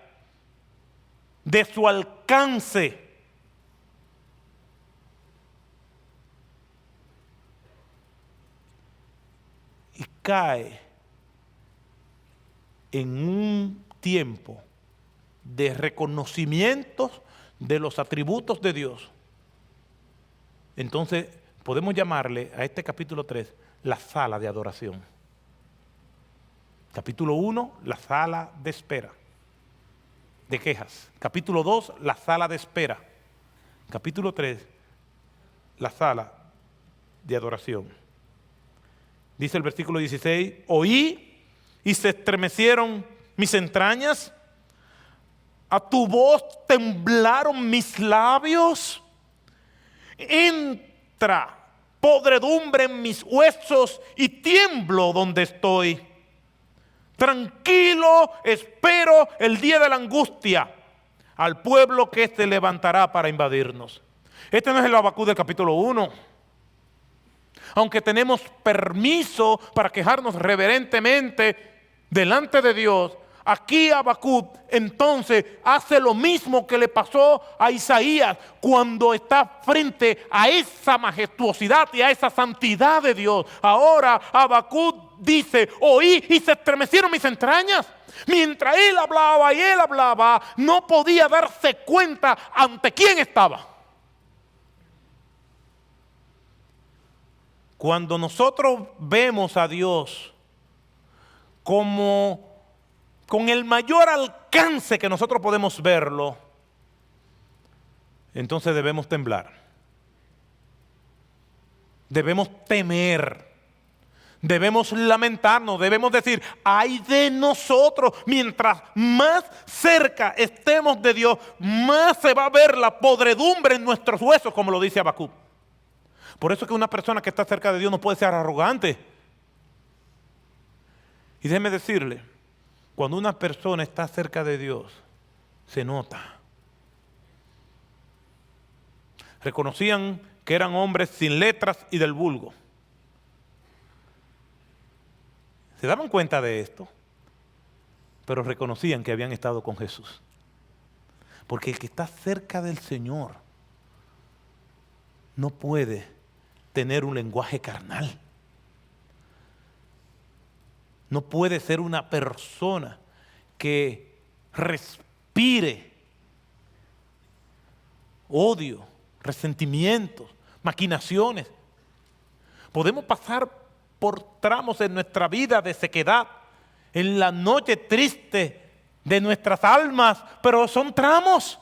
de su alcance. Y cae en un tiempo de reconocimiento de los atributos de Dios. Entonces podemos llamarle a este capítulo 3 la sala de adoración. Capítulo 1, la sala de espera, de quejas. Capítulo 2, la sala de espera. Capítulo 3, la sala de adoración. Dice el versículo 16, oí y se estremecieron mis entrañas, a tu voz temblaron mis labios, entra podredumbre en mis huesos y tiemblo donde estoy. Tranquilo espero el día de la angustia, al pueblo que se levantará para invadirnos. Este no es el Habacuc del capítulo 1. aunque tenemos permiso para quejarnos reverentemente delante de Dios, aquí Habacuc entonces hace lo mismo que le pasó a Isaías cuando está frente a esa majestuosidad y a esa santidad de Dios. Ahora Habacuc dice: oí y se estremecieron mis entrañas. Mientras él hablaba, no podía darse cuenta ante quién estaba. Cuando nosotros vemos a Dios como con el mayor alcance que nosotros podemos verlo, entonces debemos temblar. Debemos temer. Debemos lamentarnos, debemos decir: ay de nosotros. Mientras más cerca estemos de Dios, más se va a ver la podredumbre en nuestros huesos, como lo dice Habacuc. Por eso es que una persona que está cerca de Dios no puede ser arrogante. Y déjeme decirle, cuando una persona está cerca de Dios, se nota. Reconocían que eran hombres sin letras y del vulgo. Se daban cuenta de esto, pero reconocían que habían estado con Jesús. Porque el que está cerca del Señor no puede tener un lenguaje carnal. No puede ser una persona que respire odio, resentimientos, maquinaciones. Podemos pasar por tramos en nuestra vida de sequedad, en la noche triste de nuestras almas, pero son tramos.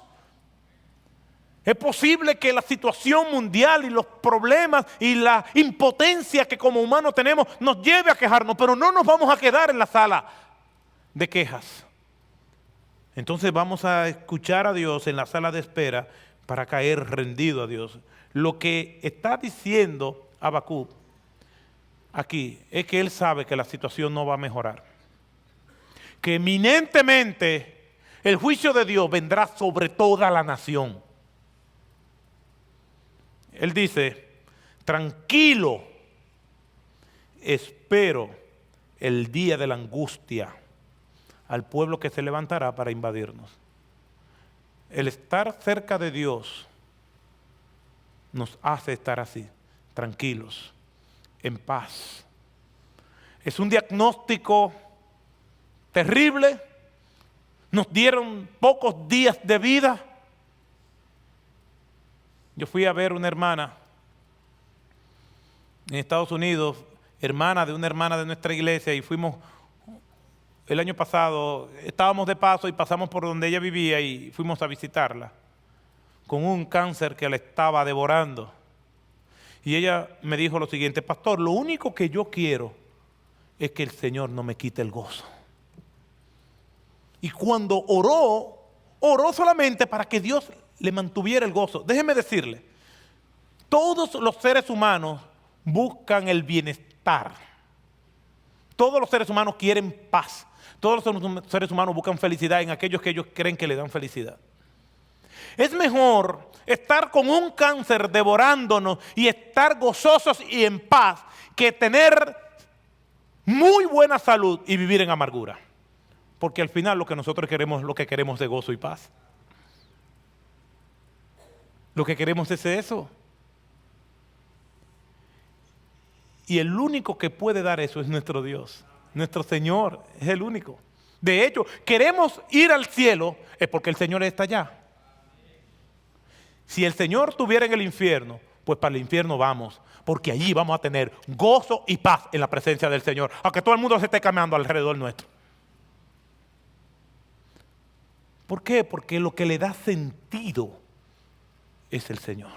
Es posible que la situación mundial y los problemas y la impotencia que como humanos tenemos nos lleve a quejarnos, pero no nos vamos a quedar en la sala de quejas. Entonces vamos a escuchar a Dios en la sala de espera para caer rendido a Dios. Lo que está diciendo Habacuc aquí es que él sabe que la situación no va a mejorar, que eminentemente el juicio de Dios vendrá sobre toda la nación. Él dice: tranquilo, espero el día de la angustia al pueblo que se levantará para invadirnos. El estar cerca de Dios nos hace estar así, tranquilos, en paz. Es un diagnóstico terrible. Nos dieron pocos días de vida. Yo fui a ver una hermana en Estados Unidos, hermana de una hermana de nuestra iglesia, y fuimos el año pasado, estábamos de paso y pasamos por donde ella vivía y fuimos a visitarla, con un cáncer que la estaba devorando. Y ella me dijo lo siguiente: pastor, lo único que yo quiero es que el Señor no me quite el gozo. Y cuando oró solamente para que Dios le mantuviera el gozo. Déjeme decirle, todos los seres humanos buscan el bienestar. Todos los seres humanos quieren paz. Todos los seres humanos buscan felicidad en aquellos que ellos creen que le dan felicidad. Es mejor estar con un cáncer devorándonos y estar gozosos y en paz que tener muy buena salud y vivir en amargura. Porque al final lo que nosotros queremos, lo que queremos es gozo y paz. Lo que queremos es eso. Y el único que puede dar eso es nuestro Dios. Nuestro Señor es el único. De hecho, queremos ir al cielo es porque el Señor está allá. Si el Señor estuviera en el infierno, pues para el infierno vamos, porque allí vamos a tener gozo y paz en la presencia del Señor, aunque todo el mundo se esté caminando alrededor nuestro. ¿Por qué? Porque lo que le da sentido es el Señor.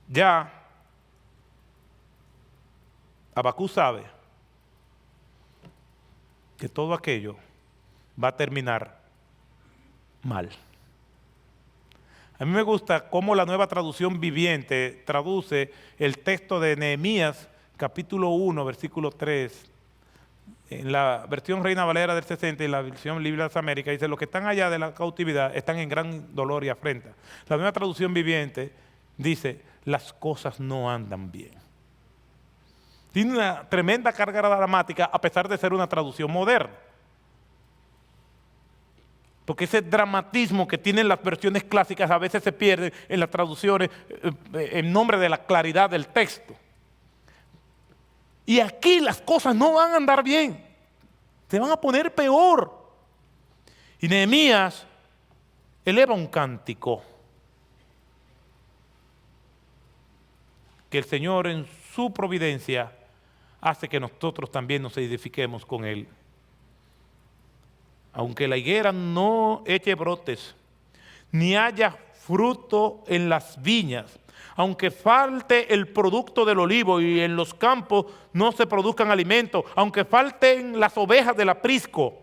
Ya Habacuc sabe que todo aquello va a terminar mal. A mí me gusta cómo la Nueva Traducción Viviente traduce el texto de Nehemías, capítulo 1, versículo 3. En la versión Reina Valera del 60 y la versión Biblia de las Américas dice: los que están allá de la cautividad están en gran dolor y afrenta. La Nueva Traducción Viviente dice, las cosas no andan bien. Tiene una tremenda carga dramática a pesar de ser una traducción moderna. Porque ese dramatismo que tienen las versiones clásicas a veces se pierde en las traducciones en nombre de la claridad del texto. Y aquí las cosas no van a andar bien, se van a poner peor. Y Nehemías eleva un cántico que el Señor en su providencia hace que nosotros también nos edifiquemos con él. Aunque la higuera no eche brotes, ni haya fruto en las viñas, aunque falte el producto del olivo y en los campos no se produzcan alimentos, aunque falten las ovejas del aprisco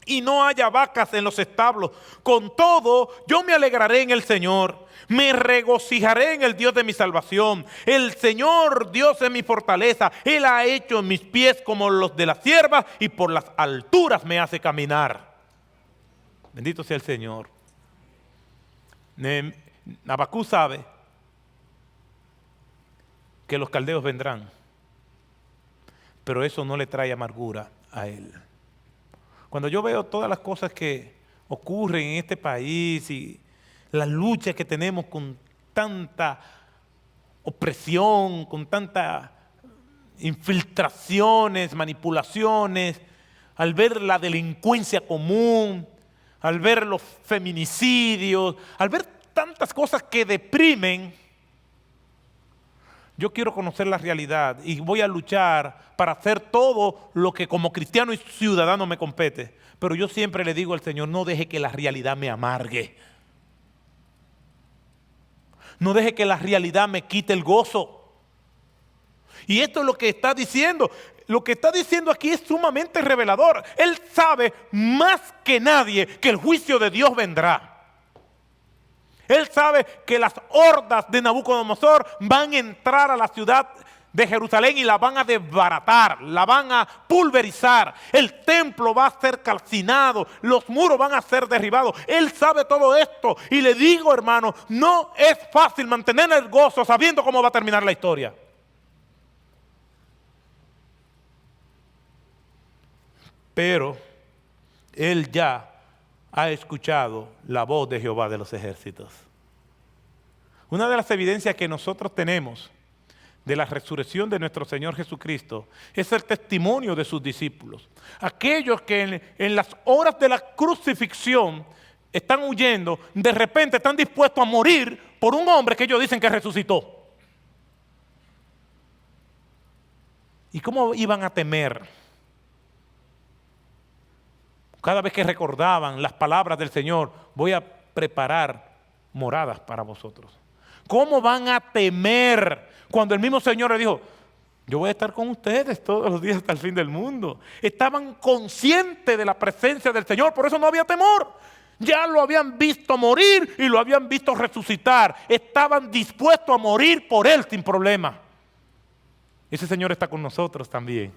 y no haya vacas en los establos, con todo yo me alegraré en el Señor, me regocijaré en el Dios de mi salvación. El Señor Dios es mi fortaleza, Él ha hecho mis pies como los de las ciervas y por las alturas me hace caminar. Bendito sea el Señor. Habacuc sabe que los caldeos vendrán, pero eso no le trae amargura a él. Cuando yo veo todas las cosas que ocurren en este país y las luchas que tenemos con tanta opresión, con tantas infiltraciones, manipulaciones, al ver la delincuencia común, al ver los feminicidios, al ver tantas cosas que deprimen, yo quiero conocer la realidad y voy a luchar para hacer todo lo que como cristiano y ciudadano me compete. Pero yo siempre le digo al Señor, no deje que la realidad me amargue. No deje que la realidad me quite el gozo. Y esto es lo que está diciendo. Lo que está diciendo aquí es sumamente revelador. Él sabe más que nadie que el juicio de Dios vendrá. Él sabe que las hordas de Nabucodonosor van a entrar a la ciudad de Jerusalén y la van a desbaratar, la van a pulverizar. El templo va a ser calcinado, los muros van a ser derribados. Él sabe todo esto y le digo, hermano, no es fácil mantener el gozo sabiendo cómo va a terminar la historia. Pero él ya ha escuchado la voz de Jehová de los ejércitos. Una de las evidencias que nosotros tenemos de la resurrección de nuestro Señor Jesucristo es el testimonio de sus discípulos. Aquellos que en las horas de la crucifixión están huyendo, de repente están dispuestos a morir por un hombre que ellos dicen que resucitó. ¿Y cómo iban a temer? Cada vez que recordaban las palabras del Señor, voy a preparar moradas para vosotros. ¿Cómo van a temer cuando el mismo Señor le dijo, yo voy a estar con ustedes todos los días hasta el fin del mundo? Estaban conscientes de la presencia del Señor, por eso no había temor. Ya lo habían visto morir y lo habían visto resucitar. Estaban dispuestos a morir por Él sin problema. Ese Señor está con nosotros también.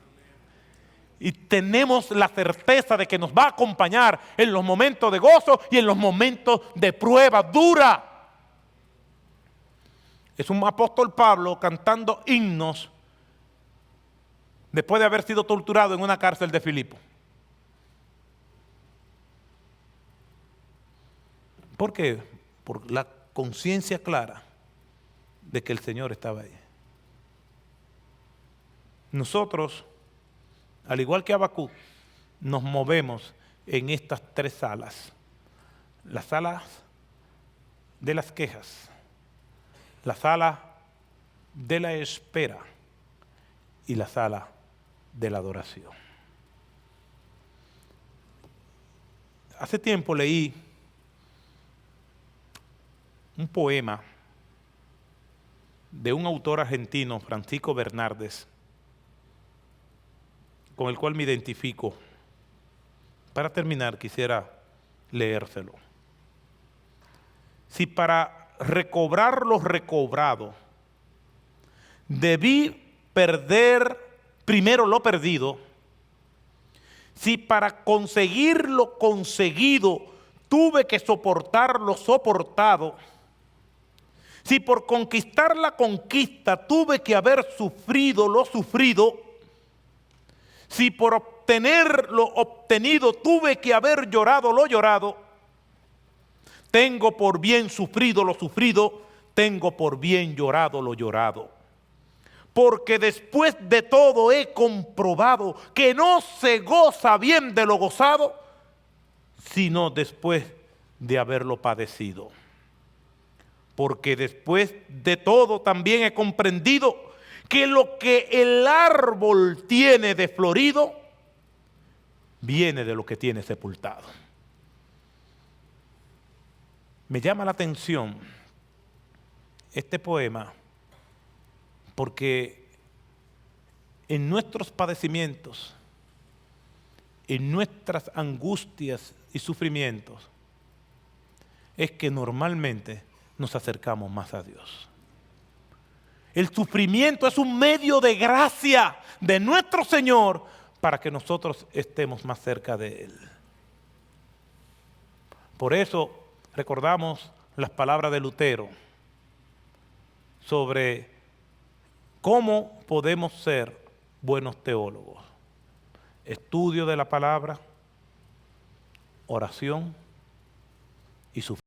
Y tenemos la certeza de que nos va a acompañar en los momentos de gozo y en los momentos de prueba dura. Es un apóstol Pablo cantando himnos después de haber sido torturado en una cárcel de Filipo. ¿Por qué? Por la conciencia clara de que el Señor estaba ahí. Nosotros, al igual que Habacuc, nos movemos en estas tres salas. Las salas de las quejas, la sala de la espera y la sala de la adoración. Hace tiempo leí un poema de un autor argentino, Francisco Bernardes, con el cual me identifico. Para terminar, quisiera leérselo. Si para recobrar lo recobrado debí perder primero lo perdido, si para conseguir lo conseguido tuve que soportar lo soportado, Si por conquistar la conquista tuve que haber sufrido lo sufrido, si por obtener lo obtenido tuve que haber llorado lo llorado, tengo por bien sufrido lo sufrido, tengo por bien llorado lo llorado. Porque después de todo he comprobado que no se goza bien de lo gozado, sino después de haberlo padecido. Porque después de todo también he comprendido que lo que el árbol tiene de florido, viene de lo que tiene sepultado. Me llama la atención este poema porque en nuestros padecimientos, en nuestras angustias y sufrimientos, es que normalmente nos acercamos más a Dios. El sufrimiento es un medio de gracia de nuestro Señor para que nosotros estemos más cerca de Él. Por eso recordamos las palabras de Lutero sobre cómo podemos ser buenos teólogos. Estudio de la palabra, oración y sufrimiento.